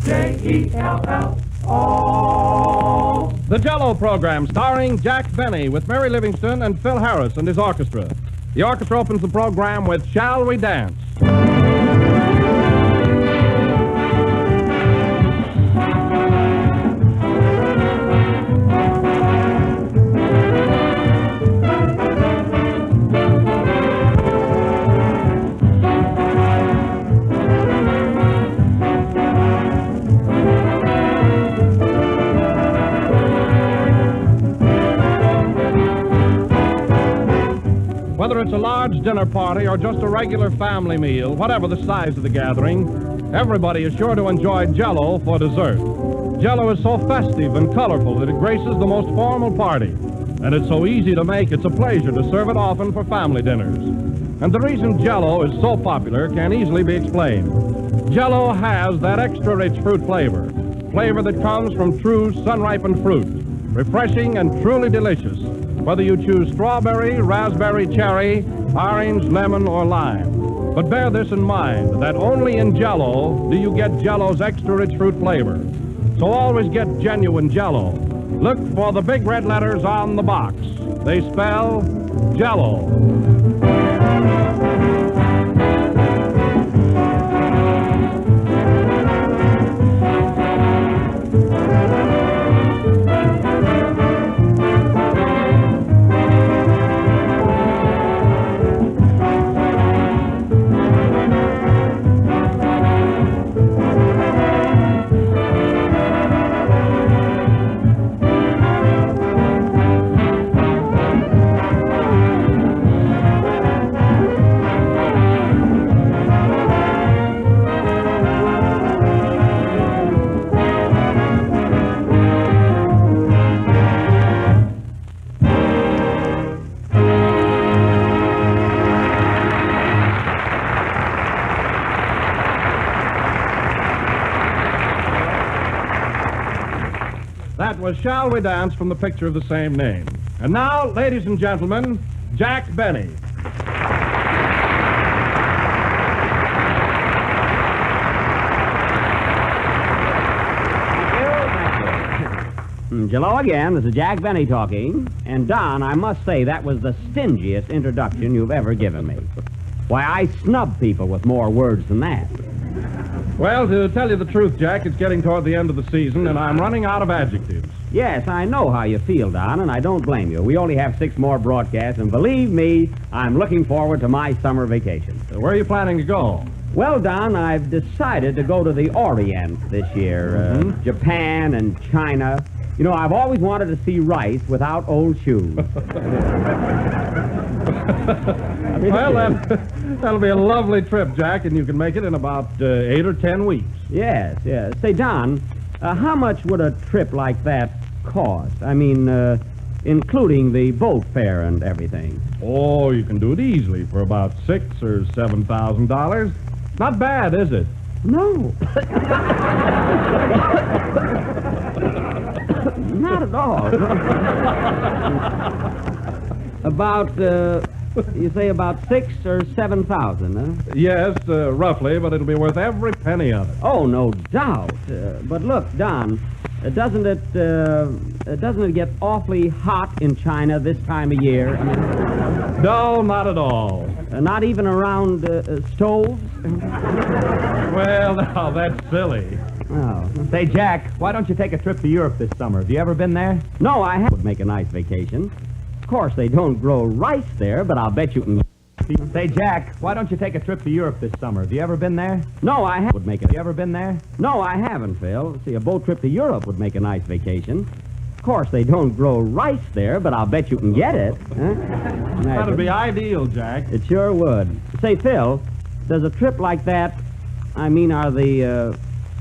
Jell-O. The Jell-O Program, starring Jack Benny with Mary Livingstone and Phil Harris and his orchestra. The orchestra opens the program with Shall We Dance? Whether it's a large dinner party or just a regular family meal, whatever the size of the gathering, everybody is sure to enjoy Jell-O for dessert. Jell-O is so festive and colorful that it graces the most formal party. And it's so easy to make, it's a pleasure to serve it often for family dinners. And the reason Jell-O is so popular can easily be explained. Jell-O has that extra rich fruit flavor that comes from true sun-ripened fruit, refreshing and truly delicious, whether you choose strawberry, raspberry, cherry, orange, lemon, or lime. But bear this in mind, that only in Jell-O do you get Jell-O's extra rich fruit flavor. So always get genuine Jell-O. Look for the big red letters on the box. They spell Jell-O. That was Shall We Dance from the picture of the same name. And now, ladies and gentlemen, Jack Benny. Jell-O again. This is Jack Benny talking. And, Don, I must say that was the stingiest introduction you've ever given me. Why, I snub people with more words than that. Well, to tell you the truth, Jack, it's getting toward the end of the season, and I'm running out of adjectives. Yes, I know how you feel, Don, and I don't blame you. We only have 6 more broadcasts, and believe me, I'm looking forward to my summer vacation. So where are you planning to go? Well, Don, I've decided to go to the Orient this year. Japan and China. You know, I've always wanted to see rice without old shoes. Well, that'll be a lovely trip, Jack, and you can make it in about 8 or 10 weeks. Yes, yes. Say, Don, how much would a trip like that cost? I mean, including the boat fare and everything. Oh, you can do it easily for about $6,000 or $7,000. Not bad, is it? No. Not at all. About, you say about 6,000 or 7,000, huh? Yes, roughly, but it'll be worth every penny of it. Oh, no doubt. But look, Don, doesn't it get awfully hot in China this time of year? I mean, No, not at all. not even around stoves? Well, now, that's silly. Oh. Say, Jack, why don't you take a trip to Europe this summer? Have you ever been there? No, I would make a nice vacation. Of course, they don't grow rice there, but I'll bet you can... Say, Jack, why don't you take a trip to Europe this summer? Have you ever been there? No, I would make it. Have you ever been there? No, I haven't, Phil. See, a boat trip to Europe would make a nice vacation. Of course, they don't grow rice there, but I'll bet you can get it. Huh? That'd be ideal, Jack. It sure would. Say, Phil, does a trip like that, I mean, are the,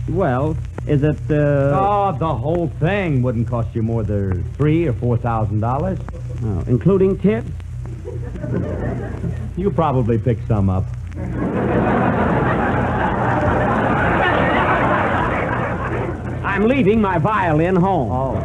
well, is it, Oh, the whole thing wouldn't cost you more than $3,000 or $4,000. oh, including tips? You probably pick some up. I'm leaving my violin home. Oh.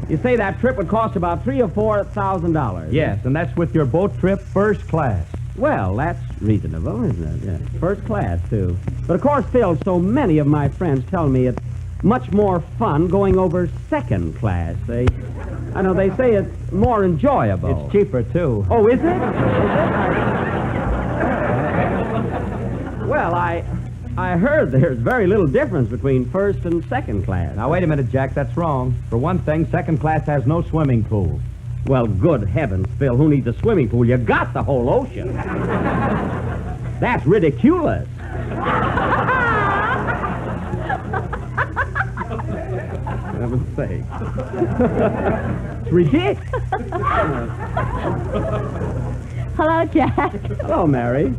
You say that trip would cost about $3,000 or $4,000. Yes, and that's with your boat trip first class. Well, that's reasonable, isn't it? Yeah. First class, too. But, of course, Phil, so many of my friends tell me it's much more fun going over second class. I know they say it's more enjoyable. It's cheaper, too. Oh, is it? Well, I heard there's very little difference between first and second class. Now, wait a minute, Jack. That's wrong. For one thing, second class has no swimming pool. Well, good heavens, Phil, who needs a swimming pool? You got the whole ocean. That's ridiculous. Heaven's sake. It's ridiculous. Hello, Jack. Hello, Mary.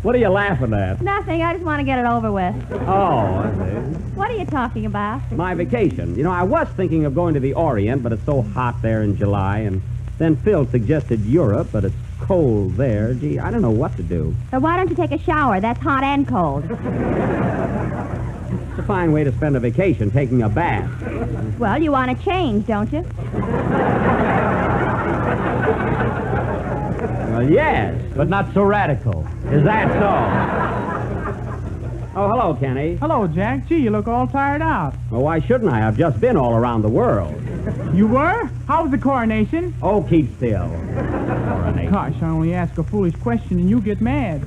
What are you laughing at? Nothing. I just want to get it over with. Oh, I see. What are you talking about? My vacation. You know, I was thinking of going to the Orient, but it's so hot there in July, and then Phil suggested Europe, but it's cold there. Gee, I don't know what to do. So why don't you take a shower? That's hot and cold. It's a fine way to spend a vacation, taking a bath. Well, you want to change, don't you? Well, yes. But not so radical. Is that so? Oh, hello, Kenny. Hello, Jack. Gee, you look all tired out. Well, why shouldn't I? I've just been all around the world. You were? How was the coronation? Oh, keep still. Coronation. Gosh, I only ask a foolish question and you get mad.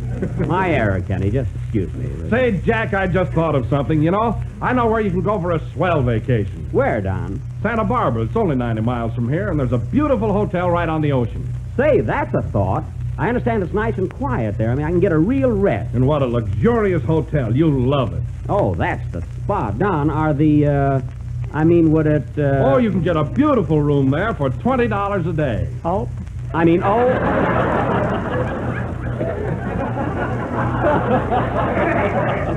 My error, Kenny. Just excuse me. Say, Jack, I just thought of something, you know. I know where you can go for a swell vacation. Where, Don? Santa Barbara. It's only 90 miles from here, and there's a beautiful hotel right on the ocean. Say, that's a thought. I understand it's nice and quiet there. I mean, I can get a real rest. And what a luxurious hotel. You'll love it. Oh, that's the spot. Don, are the, would it, Oh, you can get a beautiful room there for $20 a day. Oh?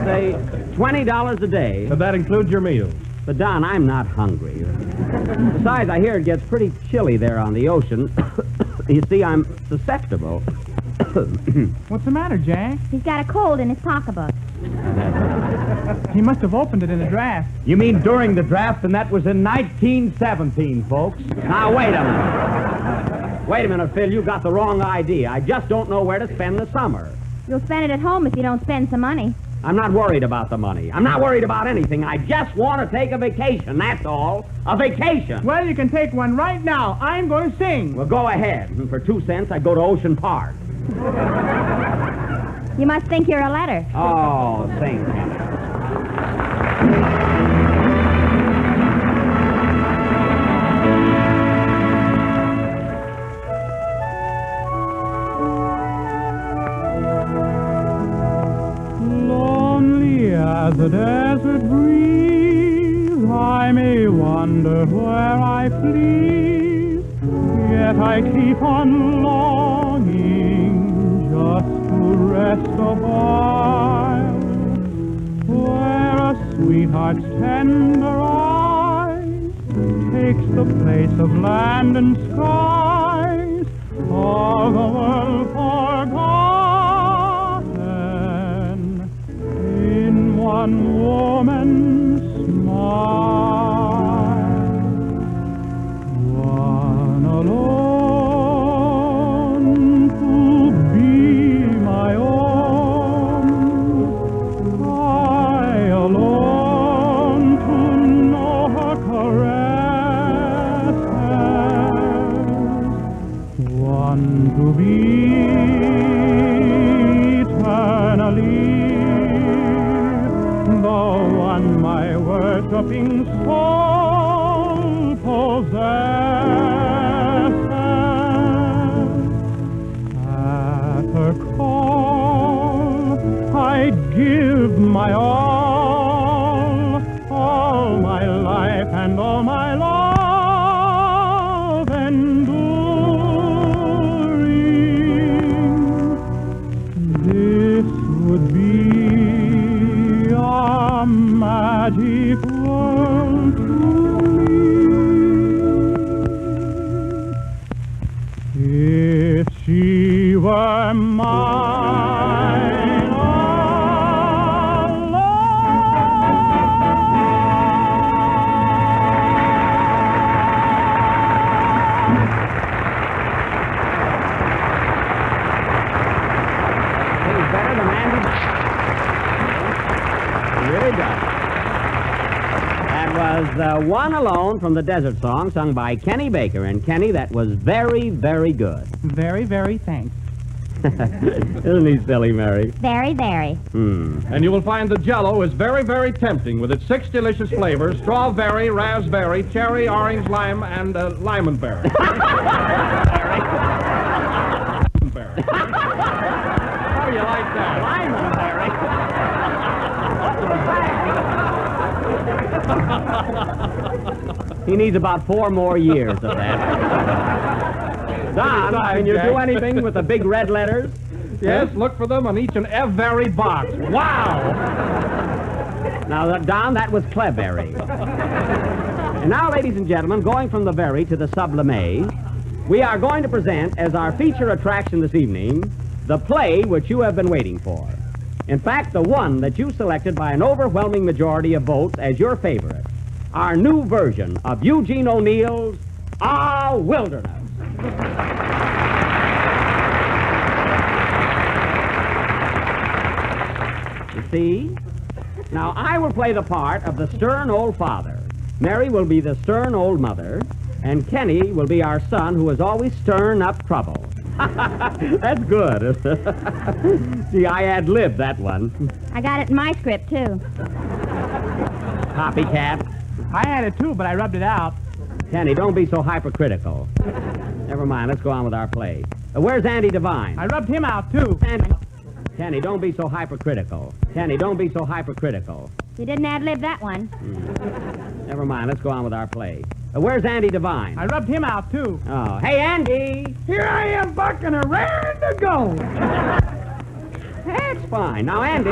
Say, $20 a day. But that includes your meals. But, Don, I'm not hungry. Besides, I hear it gets pretty chilly there on the ocean. You see, I'm susceptible. What's the matter, Jack? He's got a cold in his pocketbook. He must have opened it in the draft. You mean during the draft, and that was in 1917, folks. Now, wait a minute. Wait a minute, Phil. You got the wrong idea. I just don't know where to spend the summer. You'll spend it at home if you don't spend some money. I'm not worried about the money. I'm not worried about anything. I just want to take a vacation, that's all. A vacation. Well, you can take one right now. I'm going to sing. Well, go ahead. And for 2 cents, I'd go to Ocean Park. You must think you're a letter. Oh, sing, Kenny. Lonely as the desert breeze, I may wander where I please, yet I keep on longing just to rest a while, where a sweetheart's tender eyes takes the place of land and skies, all the world forgotten in one woman's smile. One alone to be my own, I alone to know her caresses, one to be eternally, the one my worshipping soul possesses. At her call, I'd give my all my life and all my love enduring. This would be a magic world to me. If she were mine alone. Andy. He really does. That was One Alone from the Desert Song, sung by Kenny Baker. And Kenny, that was very, very good. Very, very thanks. Isn't he silly, Mary? Very, very. And you will find the Jell-O is very, very tempting with its 6 delicious flavors: strawberry, raspberry, cherry, orange, lime, and limonberry. Limonberry. How do you like that? He needs about 4 more years of that. Don, can you do anything with the big red letters? Yes, look for them on each and every box. Wow! Now, Don, that was Cleberry. And now, ladies and gentlemen, going from the very to the sublime, we are going to present as our feature attraction this evening the play which you have been waiting for. In fact, the one that you selected by an overwhelming majority of votes as your favorite. Our new version of Eugene O'Neill's Our Wilderness. You see? Now, I will play the part of the stern old father. Mary will be the stern old mother. And Kenny will be our son who is always stirring up trouble. That's good. See, I ad-libbed that one. I got it in my script, too. Copycat. I had it too, but I rubbed it out. Kenny, don't be so hypercritical. Never mind, let's go on with our play. Where's Andy Devine? I rubbed him out too. Kenny, don't be so hypercritical. Kenny, don't be so hypercritical. You didn't ad-lib that one. Never mind, let's go on with our play. Where's Andy Devine? I rubbed him out too. Oh, hey, Andy! Here I am, Buck, and a raring to go. That's fine. Now, Andy,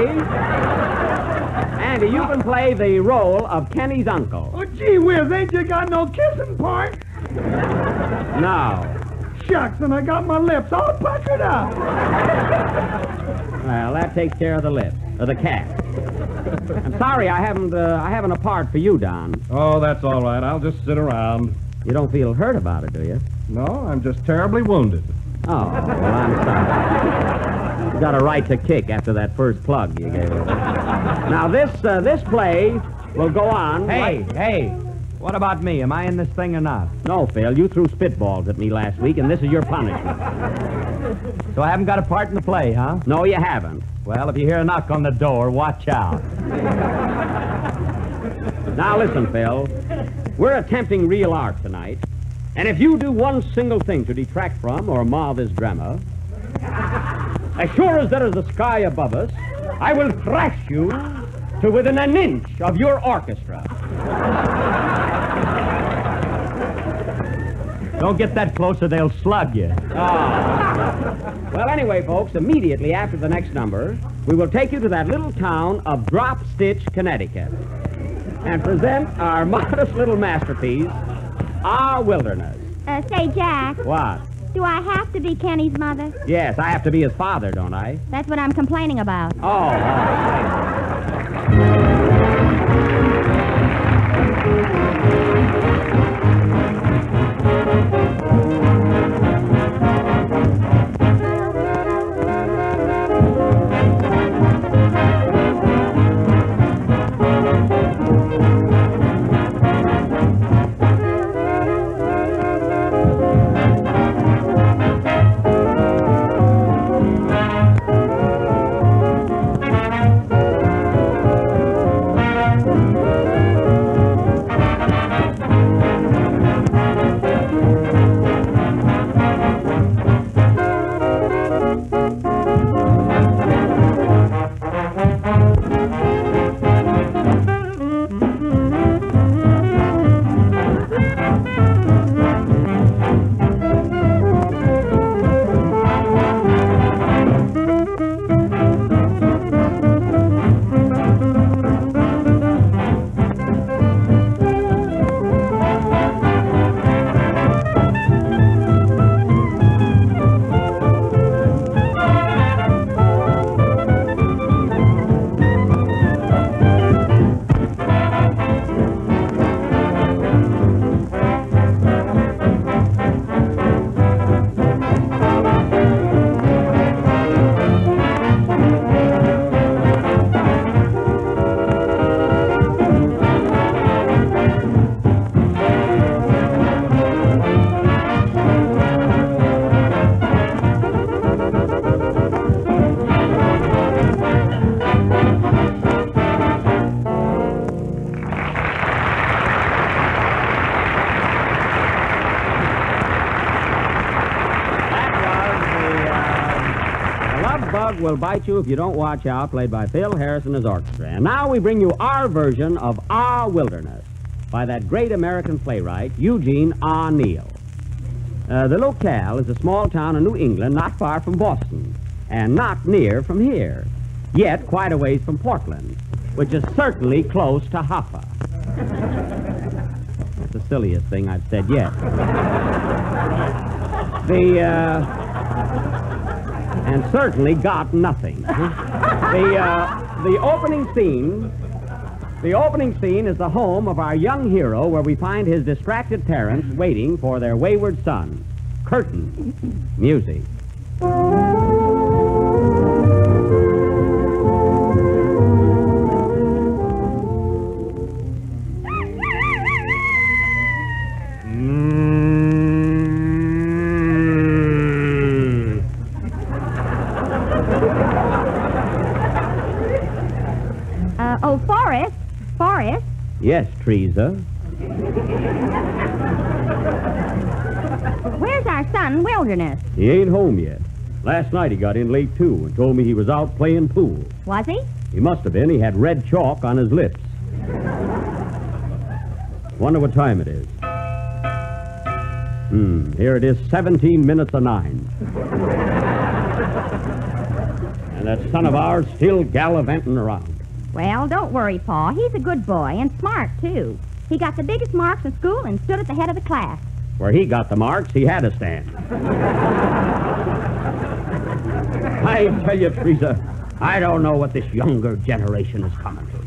you can play the role of Kenny's uncle. Oh, gee whiz, ain't you got no kissing part? No. Shucks, and I got my lips all puckered up. Well, that takes care of the lips, of the cat. I'm sorry I haven't a part for you, Don. Oh, that's all right. I'll just sit around. You don't feel hurt about it, do you? No, I'm just terribly wounded. Oh, well, I'm sorry. You got a right to kick after that first plug you gave us. Now, this play will go on. Hey, what about me? Am I in this thing or not? No, Phil, you threw spitballs at me last week, and this is your punishment. So I haven't got a part in the play, huh? No, you haven't. Well, if you hear a knock on the door, watch out. Now, listen, Phil. We're attempting real art tonight, and if you do one single thing to detract from or mar this drama, as sure as there is a sky above us, I will thrash you to within an inch of your orchestra. Don't get that close or they'll slug you. Well, anyway, folks, immediately after the next number, we will take you to that little town of Drop Stitch, Connecticut, and present our modest little masterpiece, Our Wilderness. Say, Jack, What? do I have to be Kenny's mother? Yes, I have to be his father, don't I? That's what I'm complaining about. Oh, all right. Bug Will Bite You If You Don't Watch Out, played by Phil Harris and his orchestra. And now we bring you our version of Our Wilderness by that great American playwright, Eugene R. Neal. The locale is a small town in New England not far from Boston and not near from here, yet quite a ways from Portland, which is certainly close to Hoffa. That's the silliest thing I've said yet. And certainly got nothing. The opening scene is the home of our young hero, where we find his distracted parents waiting for their wayward son. Curtain. Music. Forrest. Yes, Teresa. Where's our son, Wilderness? He ain't home yet. Last night he got in late, too, and told me he was out playing pool. Was he? He must have been. He had red chalk on his lips. Wonder what time it is. Here it is, 17 minutes of 9. And that son of ours still gallivanting around. Well, don't worry, Pa. He's a good boy and smart, too. He got the biggest marks in school and stood at the head of the class. Where he got the marks, he had to stand. I tell you, Teresa, I don't know what this younger generation is coming to.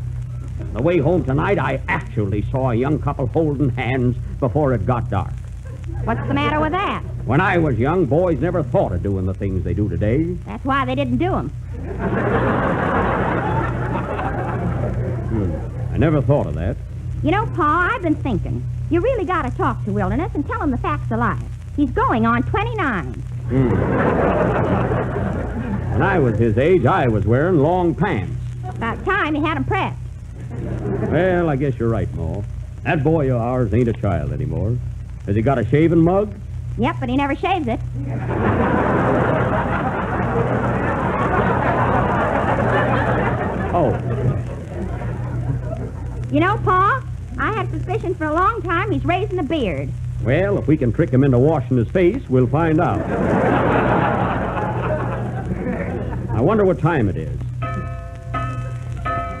On the way home tonight, I actually saw a young couple holding hands before it got dark. What's the matter with that? When I was young, boys never thought of doing the things they do today. That's why they didn't do them. I never thought of that. You know, Pa, I've been thinking. You really got to talk to Wilderness and tell him the facts of life. He's going on 29. When I was his age, I was wearing long pants. About time you had him pressed. Well, I guess you're right, Ma. That boy of ours ain't a child anymore. Has he got a shaving mug? Yep, but he never shaves it. Oh. You know, Pa, I had suspicion for a long time he's raising a beard. Well, if we can trick him into washing his face, we'll find out. I wonder what time it is.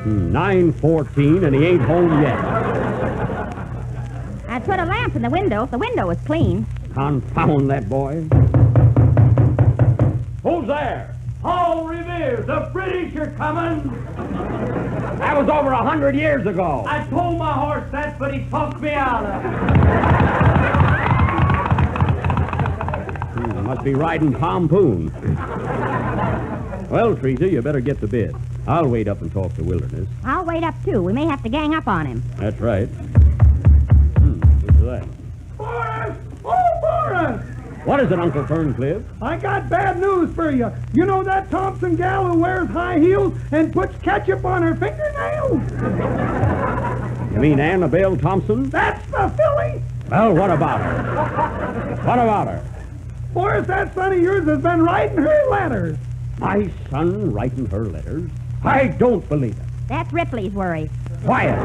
9:14, and he ain't home yet. I'd put a lamp in the window if the window was clean. Confound that boy. Who's there? Paul Revere, the British are coming. That was over 100 years ago. I told my horse that, but he talked me out of it. Must be riding pompoon. Well, Teresa, you better get to bed. I'll wait up and talk to Wilderness. I'll wait up, too. We may have to gang up on him. That's right. What's that? Forrest! Oh, Forrest! What is it, Uncle Ferncliff? I got bad news for you. You know that Thompson gal who wears high heels and puts ketchup on her fingernails? You mean Annabelle Thompson? That's the filly! Well, what about her? What about her? Forrest, that son of yours has been writing her letters. My son writing her letters? I don't believe it. That's Ripley's worry. Quiet.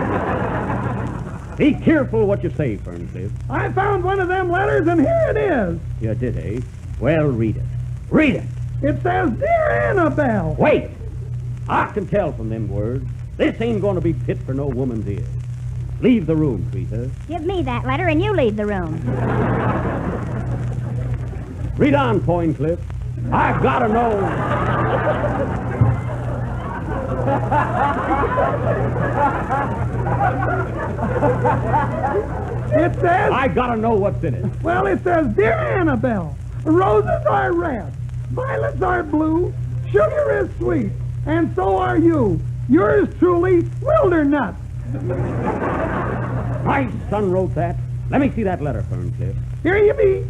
Be careful what you say, Ferncliff. I found one of them letters, and here it is. You did, eh? Well, read it. Read it. It says, Dear Annabelle. Wait. I can tell from them words. This ain't going to be fit for no woman's ears. Leave the room, Teresa. Give me that letter and you leave the room. Read on, Poincliff. I've got to know. It says... I got to know what's in it. Well, it says, Dear Annabelle, roses are red, violets are blue, sugar is sweet, and so are you. Yours truly, Wildernut. My son wrote that. Let me see that letter, Ferncliff. Here you be.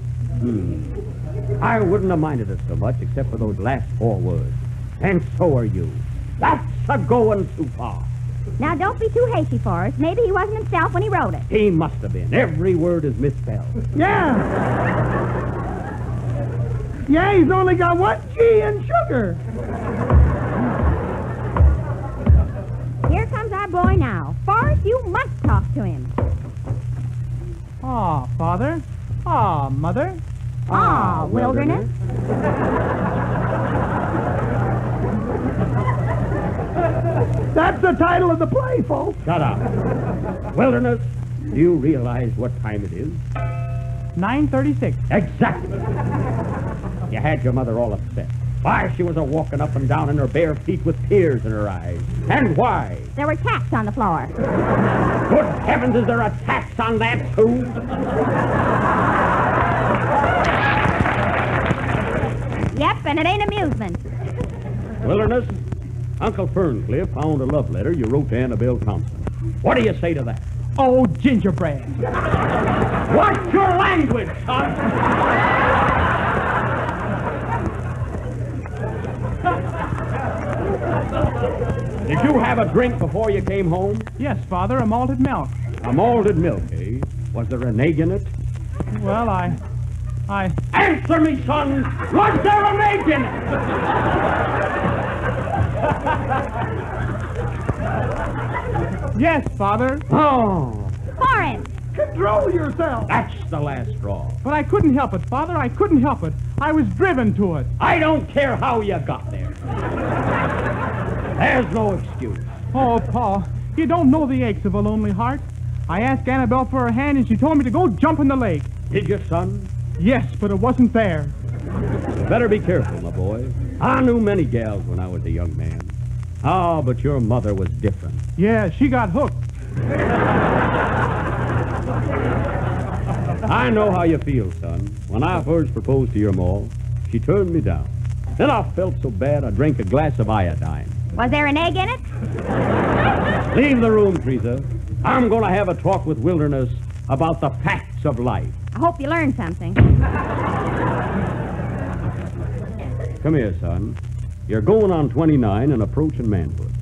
I wouldn't have minded it so much except for those last 4 words. And so are you. That's a going too far. Now, don't be too hasty, Forrest. Maybe he wasn't himself when he wrote it. He must have been. Every word is misspelled. Yeah. Yeah, he's only got one G in sugar. Annabelle. Forrest, you must talk to him. Ah, Father. Ah, Mother. Ah, Wilderness. That's the title of the play, folks. Shut up. Wilderness, do you realize what time it is? 9:36. Exactly. You had your mother all upset. Why, she was a-walking up and down in her bare feet with tears in her eyes. And why? There were tacks on the floor. Good heavens, is there a tax on that, too? Yep, and it ain't amusement. Wilderness, Uncle Ferncliff found a love letter you wrote to Annabelle Thompson. What do you say to that? Oh, gingerbread. What's your language, son? Did you have a drink before you came home? Yes, Father, a malted milk. A malted milk, eh? Was there an egg in it? Well, I... Answer me, son! Was there an egg in it? Yes, Father. Oh, Forrest! Control yourself. that's the last straw. But I couldn't help it, Father. I couldn't help it. I was driven to it. I don't care how you got there. There's no excuse. Oh, Pa, you don't know the aches of a lonely heart. I asked Annabelle for her hand, and she told me to go jump in the lake. Did you, son? Yes, but it wasn't there. You better be careful, my boy. I knew many gals when I was a young man. Ah, but your mother was different. Yeah, she got hooked. I know how you feel, son. When I first proposed to your ma, she turned me down. Then I felt so bad I drank a glass of iodine. Was there an egg in it? Leave the room, Teresa. I'm going to have a talk with Wilderness about the facts of life. I hope you learned something. Come here, son. You're going on 29 and approaching manhood.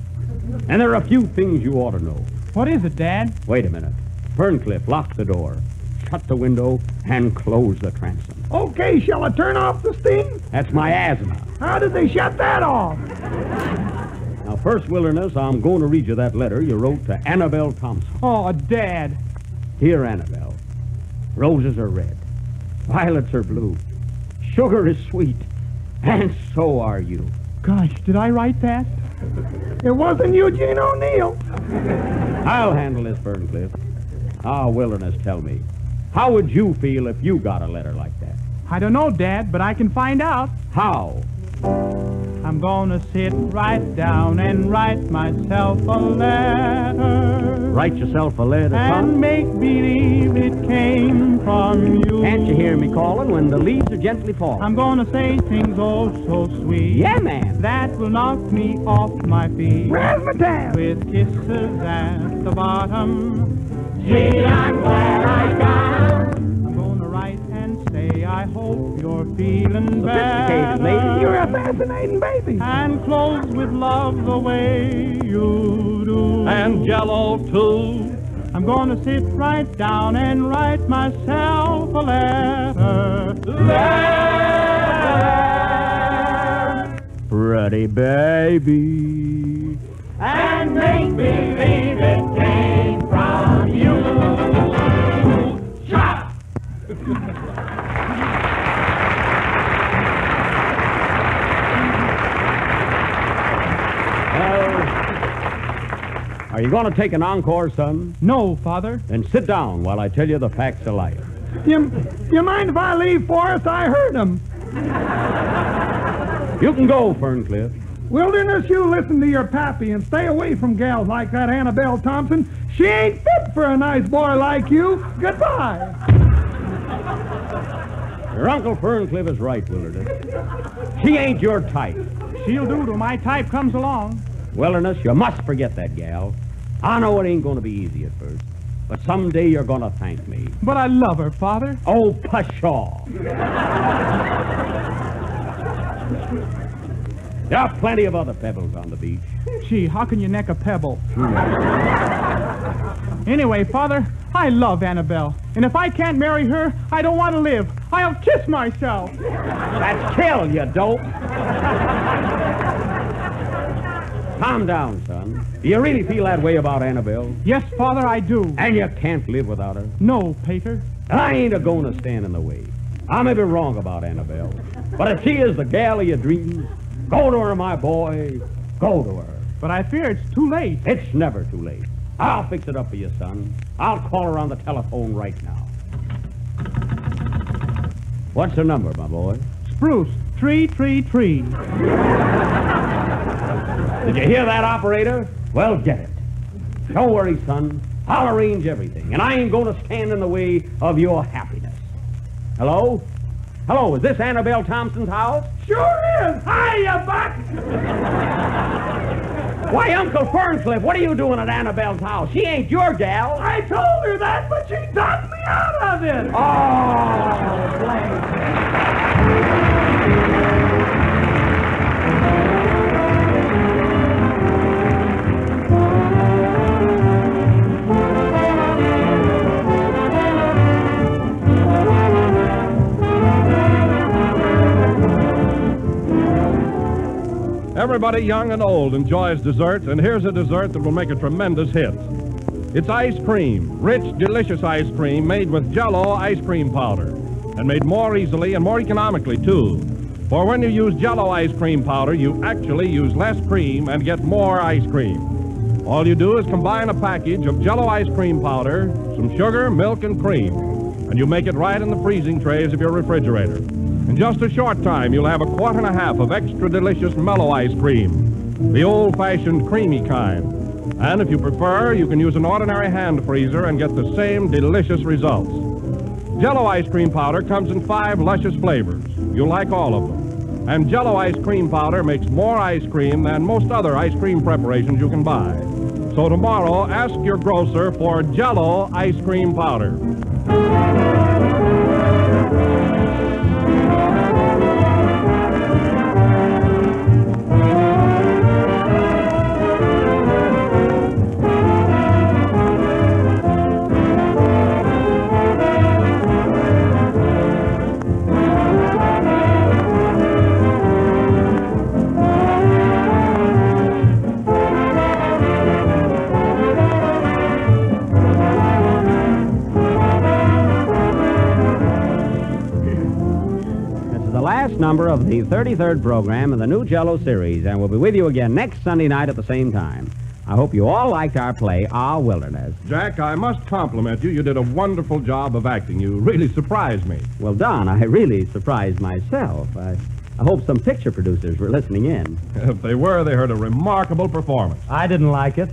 And there are a few things you ought to know. What is it, Dad? Wait a minute. Ferncliff, lock the door. Shut the window and close the transom. Okay, shall I turn off the steam? That's my asthma. How did they shut that off? Now, first, Wilderness, I'm going to read you that letter you wrote to Annabelle Thompson. Oh, Dad. Dear Annabelle, roses are red, violets are blue, sugar is sweet, and so are you. Gosh, did I write that? It wasn't Eugene O'Neill. I'll handle this, Ferncliff. Ah, Wilderness, tell me, how would you feel if you got a letter like that? I don't know, Dad, but I can find out. How? I'm gonna sit right down and write myself a letter. Write yourself a letter, And son? make believe it came from you. Can't you hear me calling when the leaves are gently falling? I'm gonna say things oh so sweet. Yeah, man. That will knock me off my feet. Razzmatazz. With kisses at the bottom. Gee, I'm glad I got. I'm gonna write and say I hope you're feeling Sophisticated lady. better. You're a fascinating baby. And close with love the way you do. And Jell-O, too. I'm gonna sit right down and write myself a letter. Letter. Pretty baby. And make believe it came from you. Shut! Are you going to take an encore, son? No, Father. Then sit down while I tell you the facts of life. You mind if I leave, Forrest? I heard him. You can go, Ferncliff. Wilderness, you listen to your pappy and stay away from gals like that Annabelle Thompson. She ain't fit for a nice boy like you. Goodbye. Your Uncle Ferncliff is right, Wilderness. She ain't your type. She'll do till my type comes along. Wilderness, you must forget that gal. I know it ain't going to be easy at first, but someday you're going to thank me. But I love her, Father. Oh, pshaw. There are plenty of other pebbles on the beach. Gee, how can you neck a pebble? Anyway, Father, I love Annabelle. And if I can't marry her, I don't want to live. I'll kiss myself. That's kill, you dope. Calm down, son. Do you really feel that way about Annabelle? Yes, Father, I do. And you can't live without her? No, Pater. I ain't a-going to stand in the way. I may be wrong about Annabelle, but if she is the gal of your dreams, go to her, my boy. Go to her. But I fear it's too late. It's never too late. I'll fix it up for you, son. I'll call her on the telephone right now. What's her number, my boy? Spruce, tree, tree, tree. Did you hear that, operator? Well, get it. Don't worry, son. I'll arrange everything, and I ain't going to stand in the way of your happiness. Hello? Hello, is this Annabelle Thompson's house? Sure is. Hiya, Buck. Why, Uncle Ferncliff, what are you doing at Annabelle's house? She ain't your gal. I told her that, but she talked me out of it. Oh, Blanche. Everybody, young and old, enjoys dessert, and here's a dessert that will make a tremendous hit. It's ice cream, rich, delicious ice cream made with Jell-O ice cream powder, and made more easily and more economically, too. For when you use Jell-O ice cream powder, you actually use less cream and get more ice cream. All you do is combine a package of Jell-O ice cream powder, some sugar, milk, and cream, and you make it right in the freezing trays of your refrigerator. In just a short time, you'll have a quart and a half of extra delicious mellow ice cream, the old-fashioned creamy kind. And if you prefer, you can use an ordinary hand freezer and get the same delicious results. Jell-O ice cream powder comes in 5 luscious flavors. You'll like all of them. And Jell-O ice cream powder makes more ice cream than most other ice cream preparations you can buy. So tomorrow, ask your grocer for Jell-O ice cream powder. Number of the 33rd program in the new Jell-O series, and we'll be with you again next Sunday night at the same time. I hope you all liked our play, Our Wilderness. Jack, I must compliment you. You did a wonderful job of acting. You really surprised me. Well, Don, I really surprised myself. I hope some picture producers were listening in. If they were, they heard a remarkable performance. I didn't like it.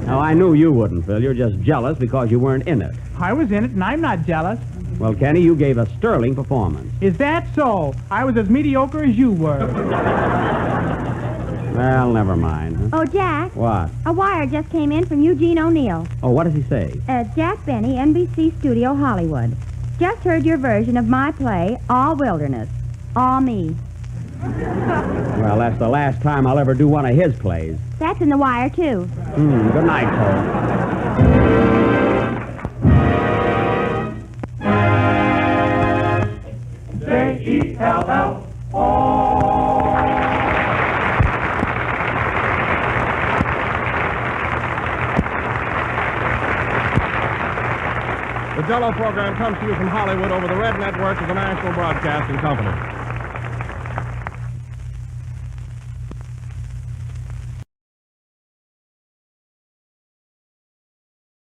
Now, I knew you wouldn't, Phil. You're just jealous because you weren't in it. I was in it, and I'm not jealous. Well, Kenny, you gave a sterling performance. Is that so? I was as mediocre as you were. Well, never mind. Huh? Oh, Jack. What? A wire just came in from Eugene O'Neill. Oh, what does he say? Jack Benny, NBC Studio, Hollywood. Just heard your version of my play, All Wilderness. All me. Well, that's the last time I'll ever do one of his plays. That's in the wire, too. Good night, Cole. The Jell-O program comes to you from Hollywood over the Red Network of the National Broadcasting Company.